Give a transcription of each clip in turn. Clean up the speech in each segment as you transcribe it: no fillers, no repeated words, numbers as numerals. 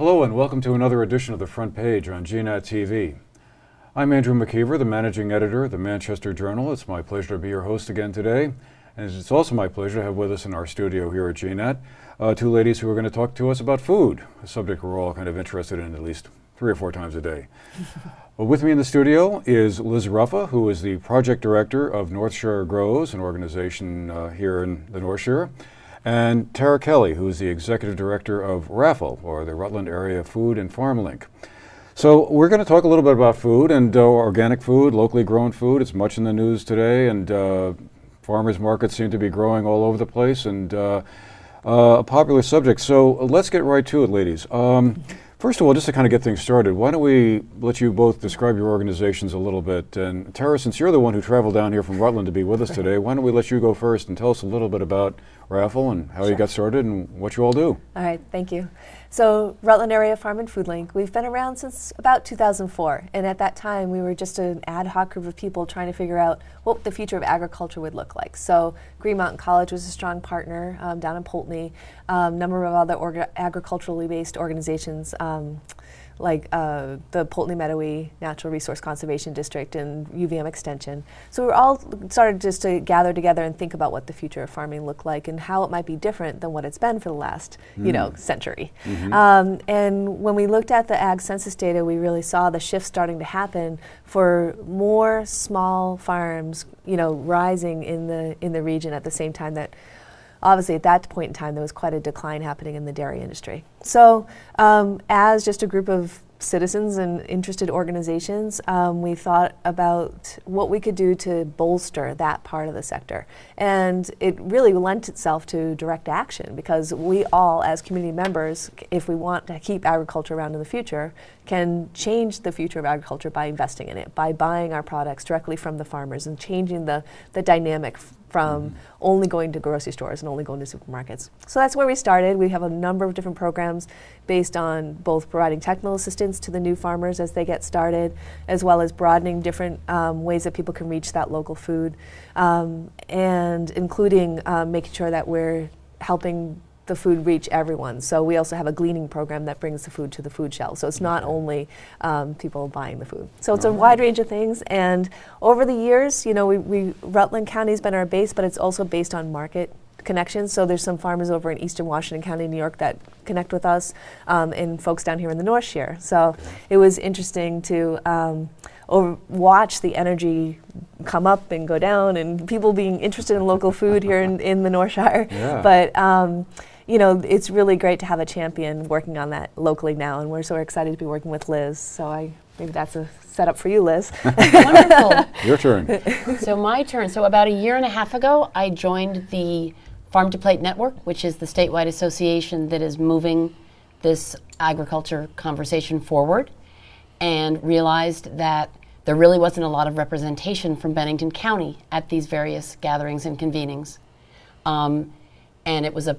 Hello and welcome to another edition of The Front Page on GNAT TV. I'm Andrew McKeever, the managing editor of the Manchester Journal. It's my pleasure to be your host again today. And it's also my pleasure to have with us in our studio here at GNAT two ladies who are going to talk to us about food, a subject we're all kind of interested in at least 3 or 4 times a day. Well, with me in the studio is Liz Ruffa, who is the project director of North Shire Grows, an organization here in the North Shire, and Tara Kelly, who is the executive director of RAFL, or the Rutland Area Food and Farm Link. So we're going to talk a little bit about food and organic food, locally grown food. It's much in the news today, and farmers markets seem to be growing all over the place, and a popular subject. So let's get right to it, ladies. First of all, just to kind of get things started, why don't we let you both describe your organizations a little bit. And Tara, since you're the one who traveled down here from Rutland to be with us today, why don't we let you go first and tell us a little bit about RAFL and how you got started and what you all do. All right, thank you. So Rutland Area Farm and Food Link, we've been around since about 2004. And at that time, we were just an ad hoc group of people trying to figure out what the future of agriculture would look like. So Green Mountain College was a strong partner down in Poultney. A number of other agriculturally based organizations like the Poultney Meadowy Natural Resource Conservation District and UVM Extension. So we were all started just to gather together and think about what the future of farming looked like and how it might be different than what it's been for the last, century. And when we looked at the ag census data, we really saw the shift starting to happen for more small farms, rising in the region at the same time that obviously, at that point in time, there was quite a decline happening in the dairy industry. So as just a group of citizens and interested organizations, we thought about what we could do to bolster that part of the sector. And it really lent itself to direct action because we all, as community members, if we want to keep agriculture around in the future, can change the future of agriculture by investing in it, by buying our products directly from the farmers and changing the dynamic from only going to grocery stores and only going to supermarkets. So that's where we started. We have a number of different programs based on both providing technical assistance to the new farmers as they get started, as well as broadening different ways that people can reach that local food, and including making sure that we're helping the food reach everyone. So we also have a gleaning program that brings the food to the food shelf. So it's not only people buying the food. So it's a wide range of things. And over the years, Rutland County has been our base, but it's also based on market connections. So there's some farmers over in eastern Washington County, New York, that connect with us, and folks down here in the North Shire. So it was interesting to watch the energy come up and go down, and people being interested in local food here in the North Shire. Yeah. But it's really great to have a champion working on that locally now, and we're so excited to be working with Liz. So maybe that's a setup for you, Liz. Wonderful. Your turn. So my turn. So about a year and a half ago, I joined the Farm to Plate Network, which is the statewide association that is moving this agriculture conversation forward, and realized that there really wasn't a lot of representation from Bennington County at these various gatherings and convenings. And it was a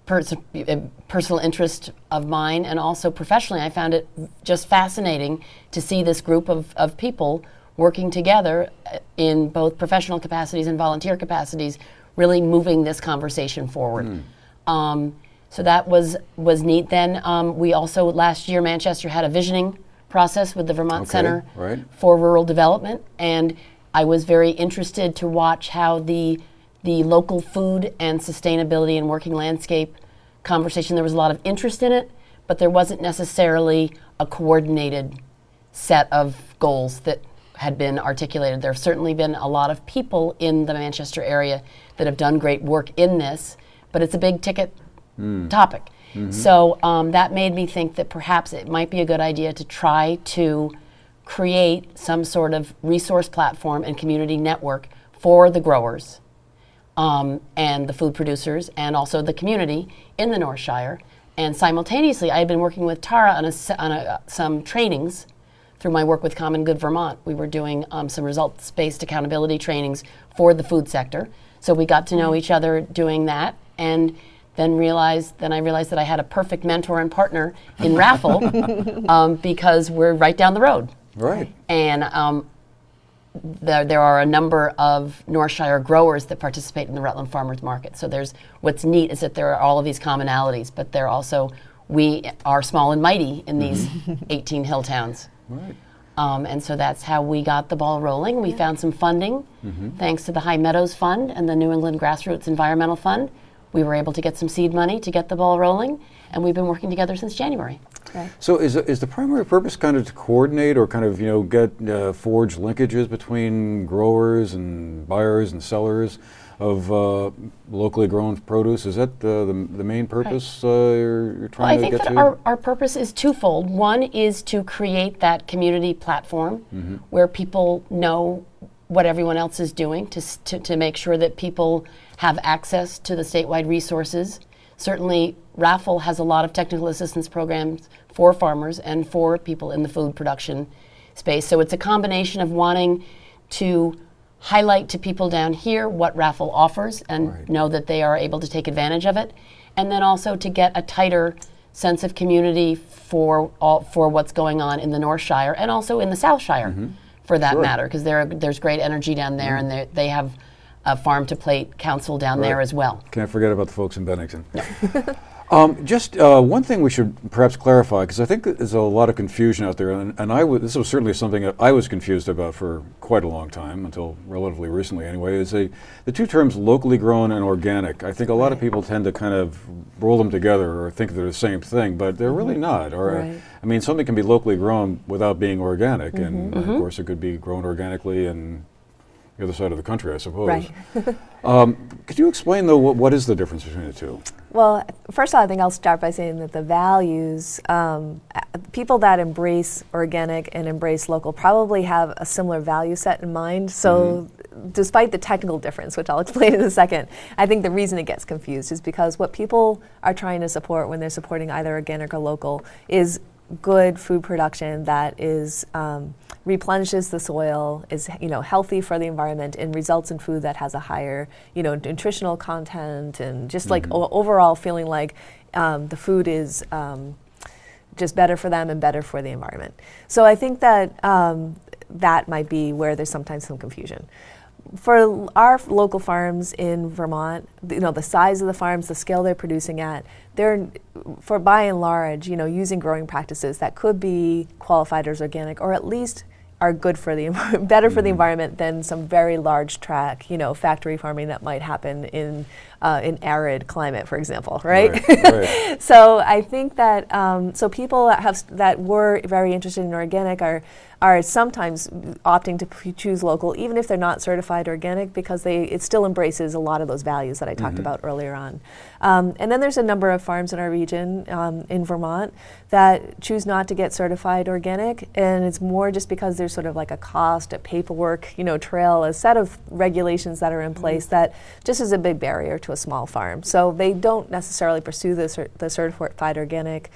personal interest of mine, and also professionally I found it just fascinating to see this group of people working together in both professional capacities and volunteer capacities, really moving this conversation forward. So that was neat. Then we also, last year, Manchester had a visioning process with the Vermont Center for Rural Development, and I was very interested to watch how the local food and sustainability and working landscape conversation, there was a lot of interest in it, but there wasn't necessarily a coordinated set of goals that had been articulated. There have certainly been a lot of people in the Manchester area that have done great work in this, but it's a big ticket topic. So that made me think that perhaps it might be a good idea to try to create some sort of resource platform and community network for the growers and the food producers and also the community in the North Shire. And simultaneously, I had been working with Tara on some trainings through my work with Common Good Vermont. We were doing some results-based accountability trainings for the food sector. So we got to know each other doing that, and then I realized that I had a perfect mentor and partner in RAFL because we're right down the road. Right. And there are a number of North Shire growers that participate in the Rutland Farmers Market. So what's neat is that there are all of these commonalities, but they're also we are small and mighty in these 18 hill towns. Right. And so that's how we got the ball rolling. We found some funding, thanks to the High Meadows Fund and the New England Grassroots Environmental Fund. We were able to get some seed money to get the ball rolling, and we've been working together since January. Right. So is the primary purpose kind of to coordinate or kind of, you know, get forge linkages between growers and buyers and sellers of locally grown produce? Is that the main purpose you're trying to get to? I think that our purpose is twofold. One is to create that community platform where people know what everyone else is doing to make sure that people have access to the statewide resources. Certainly, RAFFLE has a lot of technical assistance programs for farmers and for people in the food production space. So it's a combination of wanting to highlight to people down here what RAFFLE offers and know that they are able to take advantage of it, and then also to get a tighter sense of community for what's going on in the North Shire and also in the South Shire, for that matter, because there's great energy down there, and they have a farm to plate council down there as well. Can't forget about the folks in Bennington. Just one thing we should perhaps clarify, because I think there's a lot of confusion out there, and this was certainly something that I was confused about for quite a long time, until relatively recently anyway, is the two terms locally grown and organic. I think a lot of people tend to kind of roll them together or think they're the same thing, but they're really not. Or I mean, something can be locally grown without being organic, and of course it could be grown organically and the other side of the country, I suppose. Right. Could you explain, though, what is the difference between the two? Well, first of all, I think I'll start by saying that the values, people that embrace organic and embrace local probably have a similar value set in mind. So despite the technical difference, which I'll explain in a second, I think the reason it gets confused is because what people are trying to support when they're supporting either organic or local is good food production that is replenishes the soil, is healthy for the environment, and results in food that has a higher nutritional content, and just like overall feeling like the food is just better for them and better for the environment. So I think that that might be where there's sometimes some confusion. For our local farms in Vermont, the size of the farms, the scale they're producing at, they're, for by and large, using growing practices that could be qualified as organic, or at least are good for the better for the environment than some very large tract, factory farming that might happen in arid climate, for example, right? Right. So I think that so people that were very interested in organic are sometimes opting to choose local, even if they're not certified organic, because it still embraces a lot of those values that I talked about earlier on. And then there's a number of farms in our region in Vermont that choose not to get certified organic, and it's more just because there's sort of like a cost, a paperwork, trail, a set of regulations that are in place that just is a big barrier to a small farm. So they don't necessarily pursue the certified organic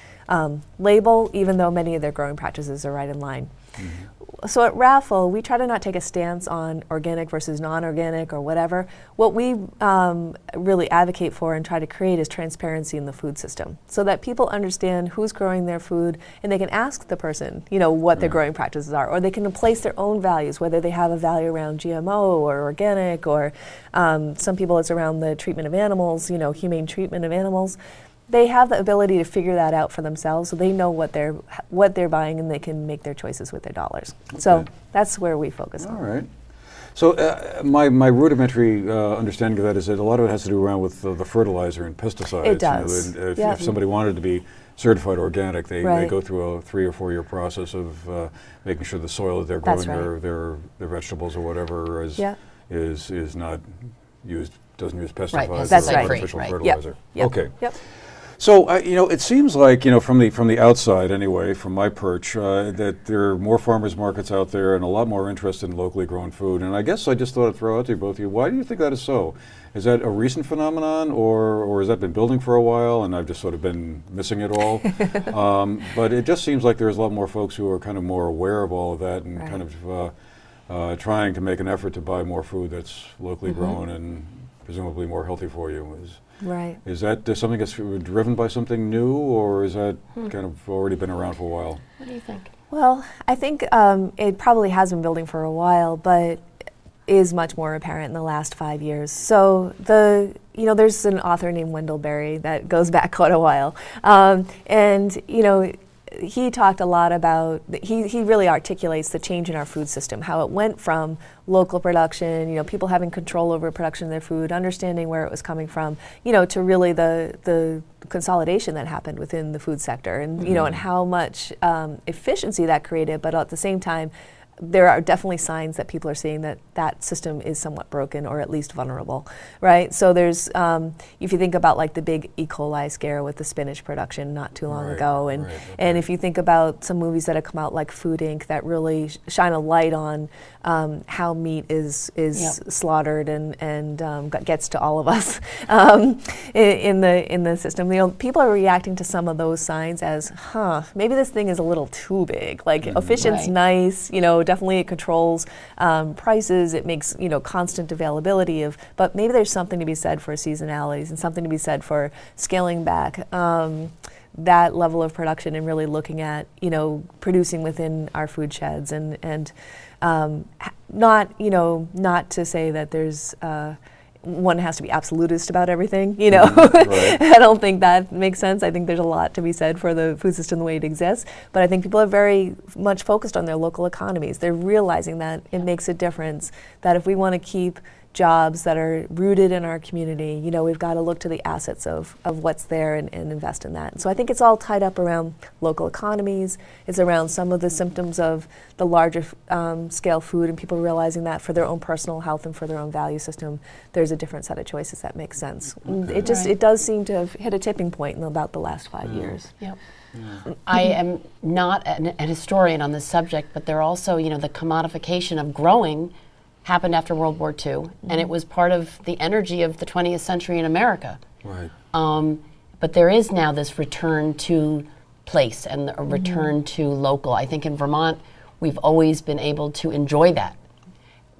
label, even though many of their growing practices are right in line. So at RAFFLE, we try to not take a stance on organic versus non-organic or whatever. What we really advocate for and try to create is transparency in the food system, so that people understand who's growing their food, and they can ask the person, what their growing practices are, or they can place their own values, whether they have a value around GMO or organic, or some people it's around the treatment of animals, humane treatment of animals. They have the ability to figure that out for themselves, so they know what they're buying, and they can make their choices with their dollars. Okay. So that's where we focus on. All right. So my rudimentary understanding of that is that a lot of it has to do around with the fertilizer and pesticides. It does. If somebody wanted to be certified organic, they go through a 3 or 4 year process of making sure the soil that they're growing their vegetables or whatever is not used, doesn't use pesticides or artificial fertilizer. Yep. Okay. Yep. So, it seems like, from the outside anyway, from my perch, that there are more farmers markets out there and a lot more interest in locally grown food. And I guess I just thought I'd throw out to both of you, why do you think that is so? Is that a recent phenomenon, or has that been building for a while and I've just sort of been missing it all? But it just seems like there's a lot more folks who are kind of more aware of all of that and kind of trying to make an effort to buy more food that's locally grown and presumably more healthy for you. Is that something that's driven by something new, or is that kind of already been around for a while? What do you think? Well, I think it probably has been building for a while, but is much more apparent in the last 5 years. So there's an author named Wendell Berry that goes back quite a while, and he talked a lot about, he really articulates the change in our food system, how it went from local production, people having control over production of their food, understanding where it was coming from, to really the consolidation that happened within the food sector, and and how much efficiency that created, but at the same time, there are definitely signs that people are seeing that that system is somewhat broken or at least vulnerable, right? So there's, if you think about like the big E. coli scare with the spinach production not too long ago, and if you think about some movies that have come out like Food Inc. that really shine a light on how meat is slaughtered and gets to all of us in the system. People are reacting to some of those signs as, maybe this thing is a little too big. Like efficient's nice, definitely it controls prices. It makes constant availability of, but maybe there's something to be said for seasonalities and something to be said for scaling back that level of production and really looking at producing within our food sheds and not to say that there's one has to be absolutist about everything, I don't think that makes sense. I think there's a lot to be said for the food system the way it exists, but I think people are very much focused on their local economies. They're realizing that it makes a difference, that if we want to keep jobs that are rooted in our community, we've got to look to the assets of what's there and invest in that. So I think it's all tied up around local economies. It's around some of the symptoms of the larger scale food and people realizing that for their own personal health and for their own value system, there's a different set of choices that make sense. It does seem to have hit a tipping point in about the last 5 years. Yep. Yeah. I am not an historian on this subject, but there also, the commodification of growing happened after World War II, and it was part of the energy of the 20th century in America. Right. But there is now this return to place and a return to local. I think in Vermont, we've always been able to enjoy that,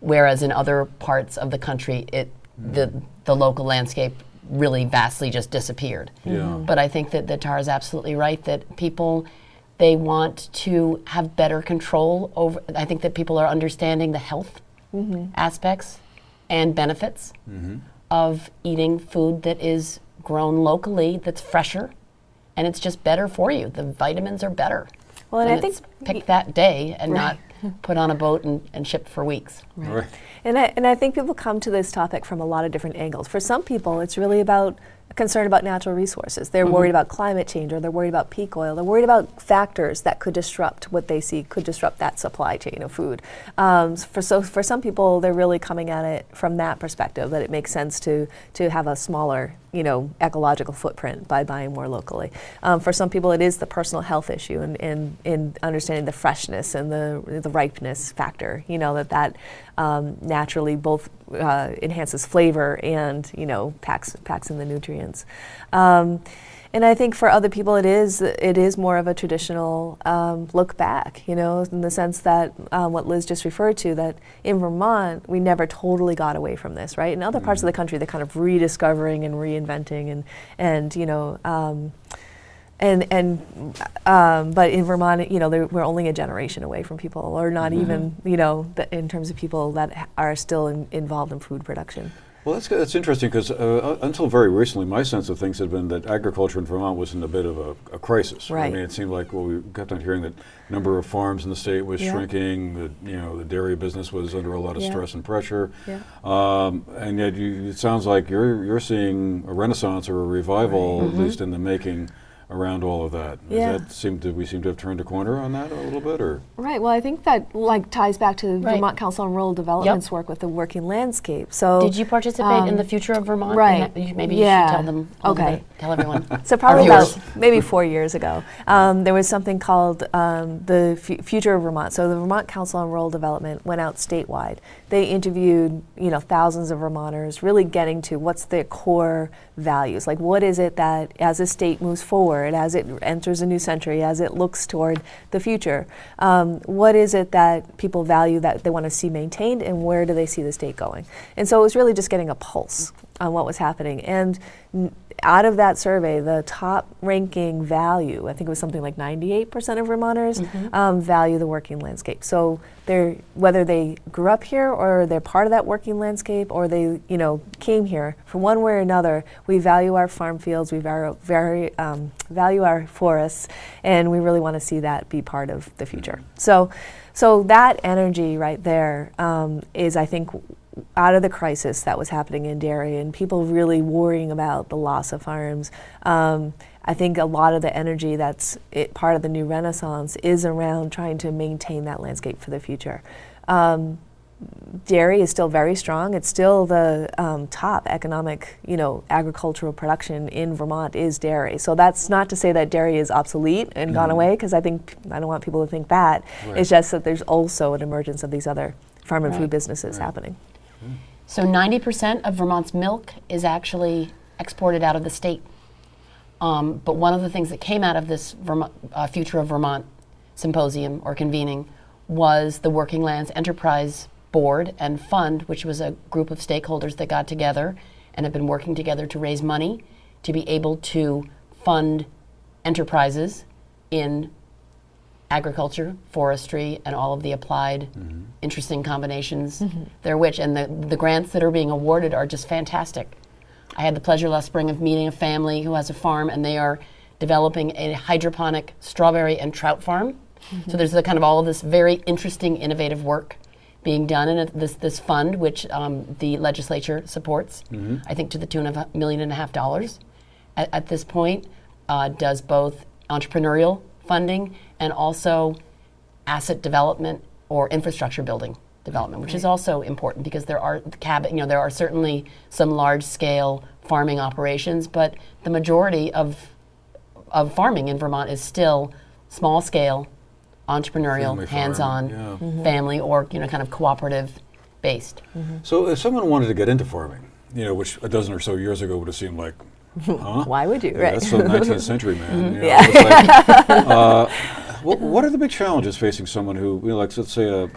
whereas in other parts of the country, the local landscape really vastly just disappeared. Yeah. But I think that Tara is absolutely right, that people, they want to have better control over, I think that people are understanding the health aspects and benefits of eating food that is grown locally, that's fresher, and it's just better for you. The vitamins are better. Well, and I think pick that day and not put on a boat and shipped for weeks. Right. And I think people come to this topic from a lot of different angles. For some people, it's really about concern about natural resources. They're worried about climate change, or they're worried about peak oil. They're worried about factors that could disrupt what they see, could disrupt that supply chain of food. For some people, they're really coming at it from that perspective, that it makes sense to have a smaller ecological footprint by buying more locally. For some people, it is the personal health issue and understanding the freshness and the ripeness factor, that naturally both enhances flavor and packs in the nutrients. And I think for other people, it is more of a traditional look back, in the sense that what Liz just referred to, that in Vermont we never totally got away from this, right? In other parts of the country, they're kind of rediscovering and reinventing, but in Vermont, we're only a generation away from people, or not even, in terms of people that are still involved in food production. Well, that's interesting, because until very recently, my sense of things had been that agriculture in Vermont was in a bit of a crisis. Right. I mean, it seemed like, we kept on hearing that number of farms in the state was shrinking. The dairy business was under a lot of stress and pressure. Yeah. And yet, it sounds like you're seeing a renaissance or a revival, at least in the making, around all of that. Yeah. We seem to have turned a corner on that a little bit, or? Right. Well, I think that ties back to Vermont Council on Rural Development's work with the working landscape. So, did you participate in the Future of Vermont? Right. Maybe you should tell them. Tell everyone. So probably about maybe 4 years ago, there was something called the Future of Vermont. So the Vermont Council on Rural Development went out statewide. They interviewed thousands of Vermonters, really getting to what's their core values. Like, what is it that as a state moves forward, as it enters a new century, as it looks toward the future, what is it that people value that they want to see maintained, and where do they see the state going? And so it was really just getting a pulse on what was happening. And out of that survey, the top ranking value, I think it was something like 98% of Vermonters value the working landscape. So whether they grew up here or they're part of that working landscape or they came here, for one way or another, we value our farm fields, we value our forests, and we really want to see that be part of the future. So that energy right there is, I think, out of the crisis that was happening in dairy and people really worrying about the loss of farms. I think a lot of the energy that's part of the new renaissance is around trying to maintain that landscape for the future. Dairy is still very strong. It's still the top economic, agricultural production in Vermont is dairy. So that's not to say that dairy is obsolete and gone away, because I don't want people to think that. Right. It's just that there's also an emergence of these other farm and food businesses happening. So 90% of Vermont's milk is actually exported out of the state. But one of the things that came out of this Future of Vermont symposium or convening was the Working Lands Enterprise Board and Fund, which was a group of stakeholders that got together and have been working together to raise money to be able to fund enterprises in agriculture, forestry, and all of the applied interesting combinations therewith. And the grants that are being awarded are just fantastic. I had the pleasure last spring of meeting a family who has a farm, and they are developing a hydroponic strawberry and trout farm. So there's kind of all of this very interesting, innovative work being done in this fund, which the legislature supports, I think to the tune of $1.5 million at this point, does both entrepreneurial funding and also asset development or infrastructure building development, which is also important because there are there are certainly some large-scale farming operations, but the majority of farming in Vermont is still small-scale, entrepreneurial, hands-on, family, or kind of cooperative-based. So, if someone wanted to get into farming, which a dozen or so years ago would have seemed like, huh? Why would you? Yeah, that's the 19th century, man. What are the big challenges facing someone who, let's say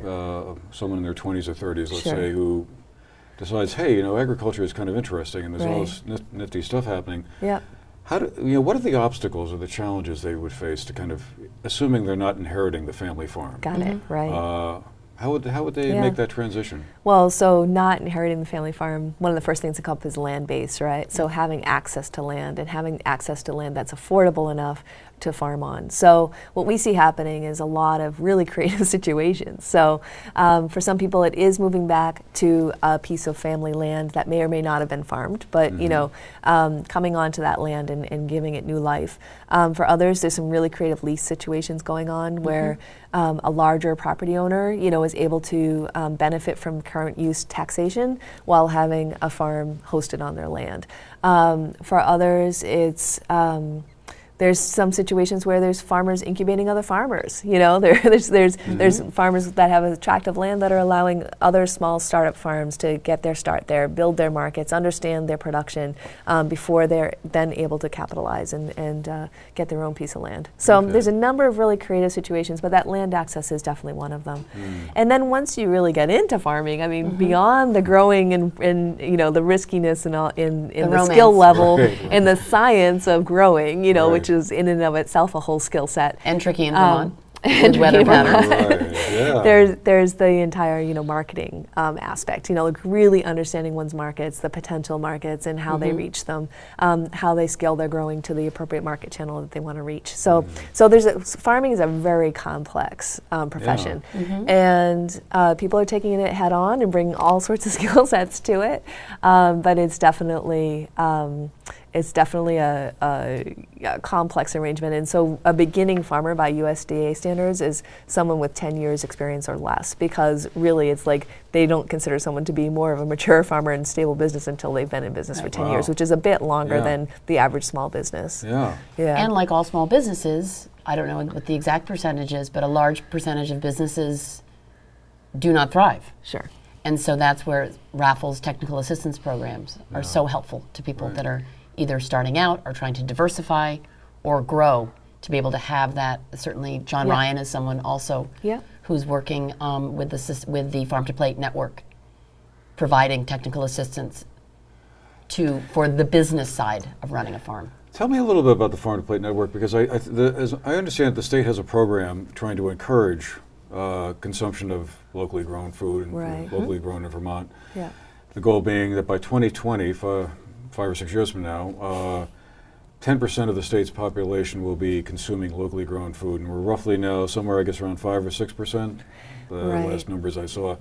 someone in their 20s or 30s, let's say, who decides, hey, agriculture is kind of interesting and there's all this nifty stuff happening. Yeah. What are the obstacles or the challenges they would face to kind of, assuming they're not inheriting the family farm? Got it, right. How would they make that transition? Well, so not inheriting the family farm, one of the first things to come up is land base, right? So having access to land and having access to land that's affordable enough to farm on. So what we see happening is a lot of really creative situations. So for some people it is moving back to a piece of family land that may or may not have been farmed, but coming onto that land and giving it new life. For others, there's some really creative lease situations going on where a larger property owner is able to benefit from current use taxation while having a farm hosted on their land. For others, it's there's some situations where there's farmers incubating other farmers. There's farmers that have a tract of land that are allowing other small startup farms to get their start there, build their markets, understand their production before they're then able to capitalize and get their own piece of land. So there's a number of really creative situations, but that land access is definitely one of them. And then once you really get into farming, I mean, beyond the growing and the riskiness and all in the skill level and the science of growing, which is in and of itself a whole skill set. And tricky in Vermont. And weather patterns. There's the entire marketing aspect. Really understanding one's markets, the potential markets, and how they reach them, how they scale their growing to the appropriate market channel that they want to reach. So farming is a very complex profession, and people are taking it head on and bringing all sorts of skill sets to it. But it's definitely a complex arrangement. And so a beginning farmer by USDA standards is someone with 10 years experience or less, because really it's like they don't consider someone to be more of a mature farmer and stable business until they've been in business for 10 years, which is a bit longer than the average small business. And like all small businesses, I don't know what the exact percentage is, but a large percentage of businesses do not thrive. Sure. And so that's where Raffles technical assistance programs are so helpful to people that are either starting out or trying to diversify or grow, to be able to have that. Certainly John Ryan is someone also who's working with the Farm to Plate network, providing technical assistance for the business side of running a farm. Tell me a little bit about the Farm to Plate Network, because as I understand, the state has a program trying to encourage consumption of locally grown food and locally grown in Vermont. Yeah. The goal being that by 2020, 5 or 6 years from now, 10% of the state's population will be consuming locally grown food, and we're roughly now somewhere, I guess, around 5 or 6%. The last numbers I saw.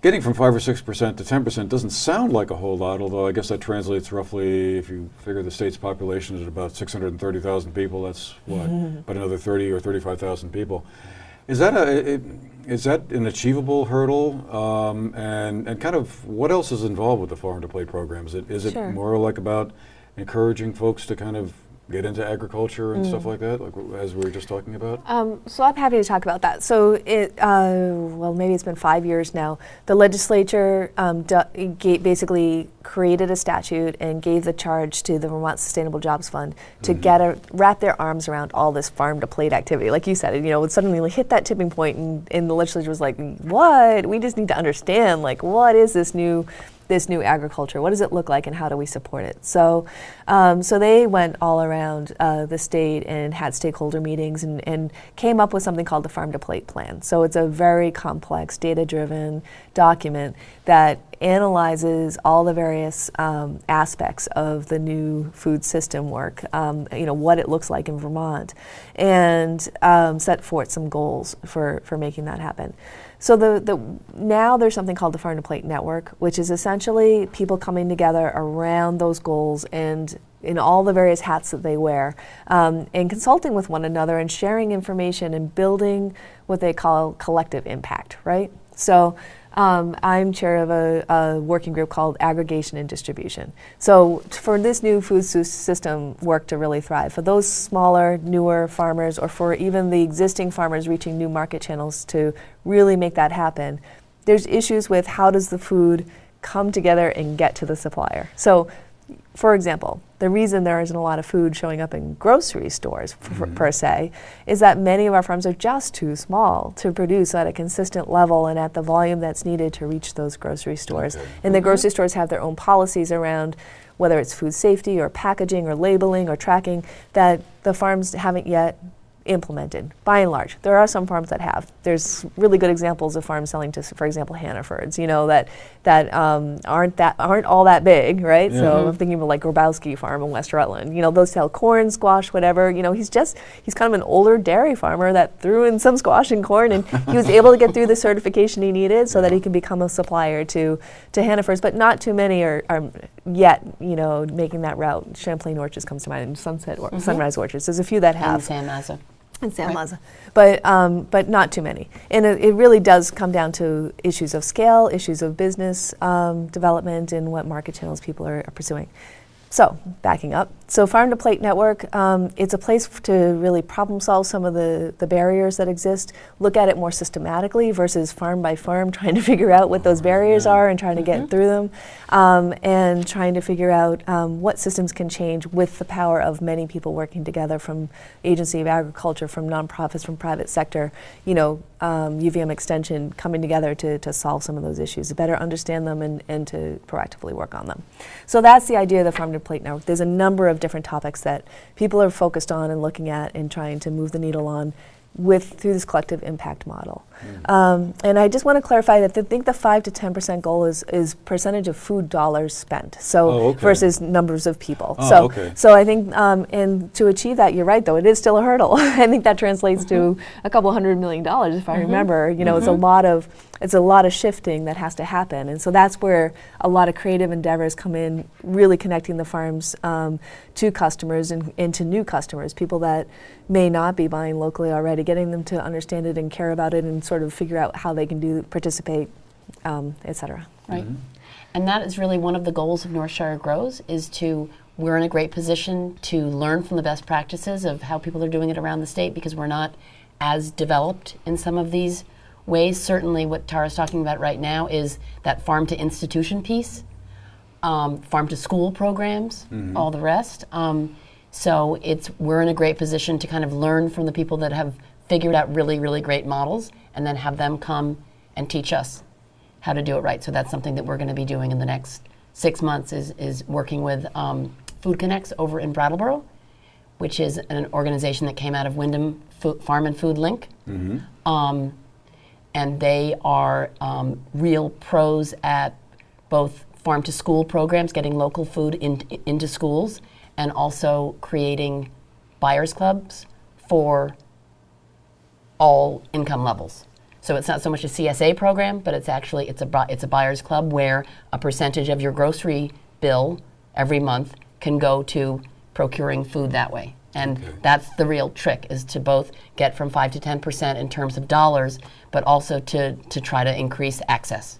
Getting from 5 or 6% to 10% doesn't sound like a whole lot, although I guess that translates roughly, if you figure the state's population is at about 630,000 people, that's what, about another 30 or 35,000 people. Is that an achievable hurdle? And kind of what else is involved with the Farm to Plate program? Is it more like about encouraging folks to kind of get into agriculture and stuff like that, like as we were just talking about? So I'm happy to talk about that. So well, maybe it's been 5 years now. The legislature basically created a statute and gave the charge to the Vermont Sustainable Jobs Fund to wrap their arms around all this farm to plate activity. Like you said, it suddenly hit that tipping point, and the legislature was like, "What? We just need to understand, like, what is this new agriculture? What does it look like, and how do we support it?" So, so they went all around the state and had stakeholder meetings and came up with something called the Farm to Plate Plan. So it's a very complex, data-driven document that analyzes all the various aspects of the new food system work, what it looks like in Vermont, and set forth some goals for making that happen. So now there's something called the Farm to Plate Network, which is essentially people coming together around those goals and in all the various hats that they wear, and consulting with one another and sharing information and building what they call collective impact, right? So I'm chair of a working group called Aggregation and Distribution. So for this new food system work to really thrive, for those smaller, newer farmers, or for even the existing farmers reaching new market channels to really make that happen, there's issues with how does the food come together and get to the supplier. So, for example, the reason there isn't a lot of food showing up in grocery stores per se is that many of our farms are just too small to produce at a consistent level and at the volume that's needed to reach those grocery stores. And the grocery stores have their own policies around whether it's food safety or packaging or labeling or tracking that the farms haven't yet implemented, by and large. There are some farms that have. There's really good examples of farms selling to, for example, Hannafords, that aren't all that big, right? So I'm thinking of like Grabowski Farm in West Rutland. Those sell corn, squash, whatever. He's kind of an older dairy farmer that threw in some squash and corn, and he was able to get through the certification he needed so that he can become a supplier to Hannafords. But not too many are yet, making that route. Champlain Orchards comes to mind, and Sunrise Orchards. There's a few that have. And San Maza. And San Maza, but not too many. And it really does come down to issues of scale, issues of business development, and what market channels people are pursuing. So, backing up. So Farm to Plate Network, it's a place to really problem solve some of the barriers that exist, look at it more systematically versus farm by farm, trying to figure out what those barriers are and trying to get through them, and trying to figure out what systems can change with the power of many people working together, from Agency of Agriculture, from nonprofits, from private sector, UVM Extension, coming together to solve some of those issues, to better understand them and to proactively work on them. So that's the idea of the Farm to Plate Network. There's a number of different topics that people are focused on and looking at and trying to move the needle on through this collective impact model. And I just want to clarify that I think the 5 to 10% goal is percentage of food dollars spent, versus numbers of people. So I think, and to achieve that, you're right though, it is still a hurdle. I think that translates to a couple $100 million if I remember. It's a lot of shifting that has to happen, and so that's where a lot of creative endeavors come in, really connecting the farms to customers and to new customers, people that may not be buying locally already, getting them to understand it and care about it and sort of figure out how they can participate, et cetera. Right. And that is really one of the goals of Northshire Grows, we're in a great position to learn from the best practices of how people are doing it around the state, because we're not as developed in some of these ways. Certainly what Tara's talking about right now is that farm to institution piece, farm to school programs, all the rest. So we're in a great position to kind of learn from the people that have figured out really, really great models, and then have them come and teach us how to do it right. So that's something that we're going to be doing in the next 6 months is working with Food Connects over in Brattleboro, which is an organization that came out of Wyndham Farm and Food Link. And they are real pros at both farm-to-school programs, getting local food into schools, and also creating buyers clubs for all income levels. So it's not so much a CSA program, but it's actually it's a buyers club where a percentage of your grocery bill every month can go to procuring food that way. And that's the real trick, is to both get from 5 to 10% in terms of dollars, but also to try to increase access,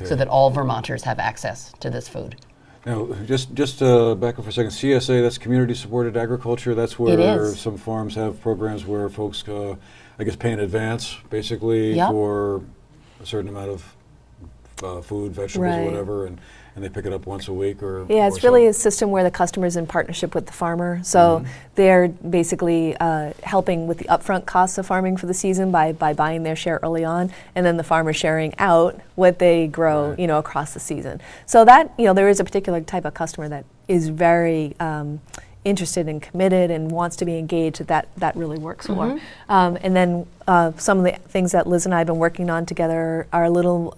so that all Vermonters have access to this food. Now, just back up for a second. CSA, that's community supported agriculture. That's where some farms have programs where folks, I guess, pay in advance, basically, for a certain amount of food, vegetables, whatever, and they pick it up once a week or it's really a system where the customer's in partnership with the farmer. So they're basically helping with the upfront costs of farming for the season by buying their share early on, and then the farmer sharing out what they grow, across the season. So that, there is a particular type of customer that is very interested and committed and wants to be engaged, that really works for. And then some of the things that Liz and I have been working on together are a little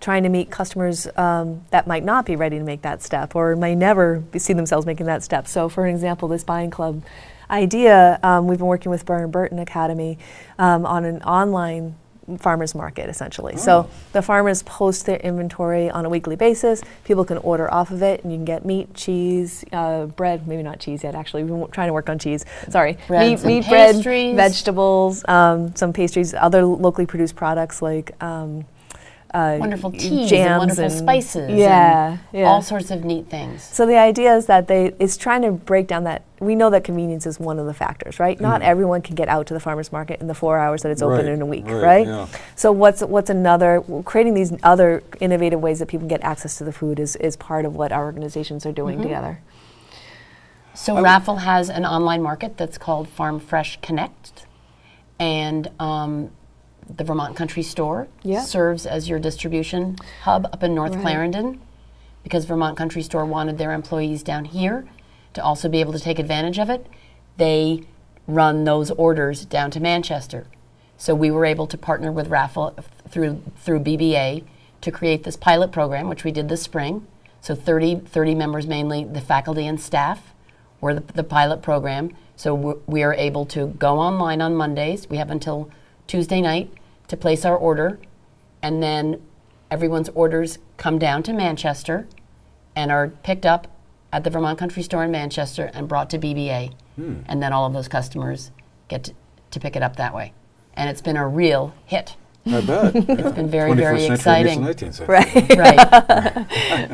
trying to meet customers that might not be ready to make that step or may never see themselves making that step. So for an example, this buying club idea, we've been working with Burr & Burton Academy on an online farmers market, essentially. So the farmers post their inventory on a weekly basis. People can order off of it, and you can get meat, cheese, bread, maybe not cheese yet, actually. We're trying to work on cheese. Sorry. Meat, bread, vegetables, some pastries, other locally produced products like wonderful teas, jams, and wonderful spices, and all sorts of neat things. So the idea is that it's trying to break down that, we know that convenience is one of the factors, right? Not everyone can get out to the farmer's market in the 4 hours that it's open in a week, right? So what's another, creating these other innovative ways that people get access to the food is part of what our organizations are doing together. So Raffle has an online market that's called Farm Fresh Connect, and the Vermont Country Store serves as your distribution hub up in North Clarendon, because Vermont Country Store wanted their employees down here to also be able to take advantage of it. They run those orders down to Manchester. So we were able to partner with Raffle through BBA to create this pilot program, which we did this spring. So 30 members, mainly the faculty and staff, were the pilot program. So we are able to go online on Mondays. We have until Tuesday night to place our order, and then everyone's orders come down to Manchester and are picked up at the Vermont Country Store in Manchester and brought to BBA. And then all of those customers get to pick it up that way. And it's been a real hit. I bet. It's been very, very exciting.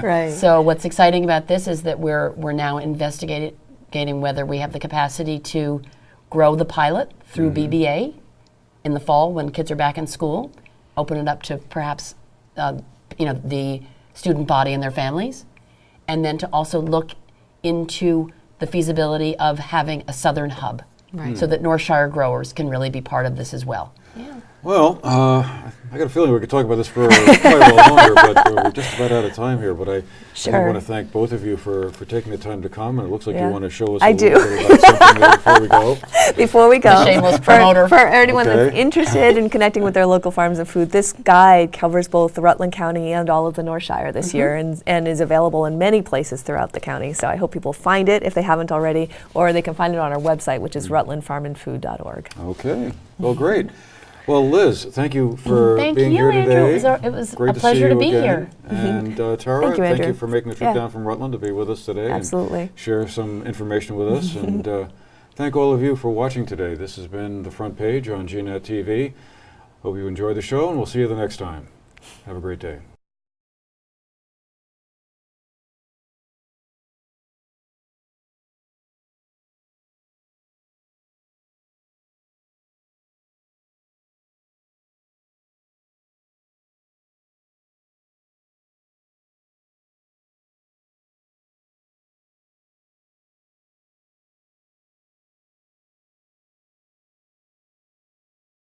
Right. So what's exciting about this is that we're now investigating whether we have the capacity to grow the pilot through BBA in the fall when kids are back in school, open it up to perhaps the student body and their families, and then to also look into the feasibility of having a southern hub, so that North Shire growers can really be part of this as well. Well, I got a feeling we could talk about this for quite a while longer, but we're just about out of time here. But I want to thank both of you for taking the time to come, and it looks like you want to show us a little bit about something there before we go. Before we go, the shameless promoter. For anyone that's interested in connecting with their local farms and food, this guide covers both the Rutland County and all of the North Shire this year, and is available in many places throughout the county. So I hope people find it if they haven't already, or they can find it on our website, which is rutlandfarmandfood.org. Okay. Well, great. Well, Liz, thank you for being here Andrew. today. It was great a pleasure to be here. And Tara, thank you for making the trip down from Rutland to be with us today. Absolutely. And share some information with us. And thank all of you for watching today. This has been The Front Page on GNET TV. Hope you enjoyed the show, and we'll see you the next time. Have a great day.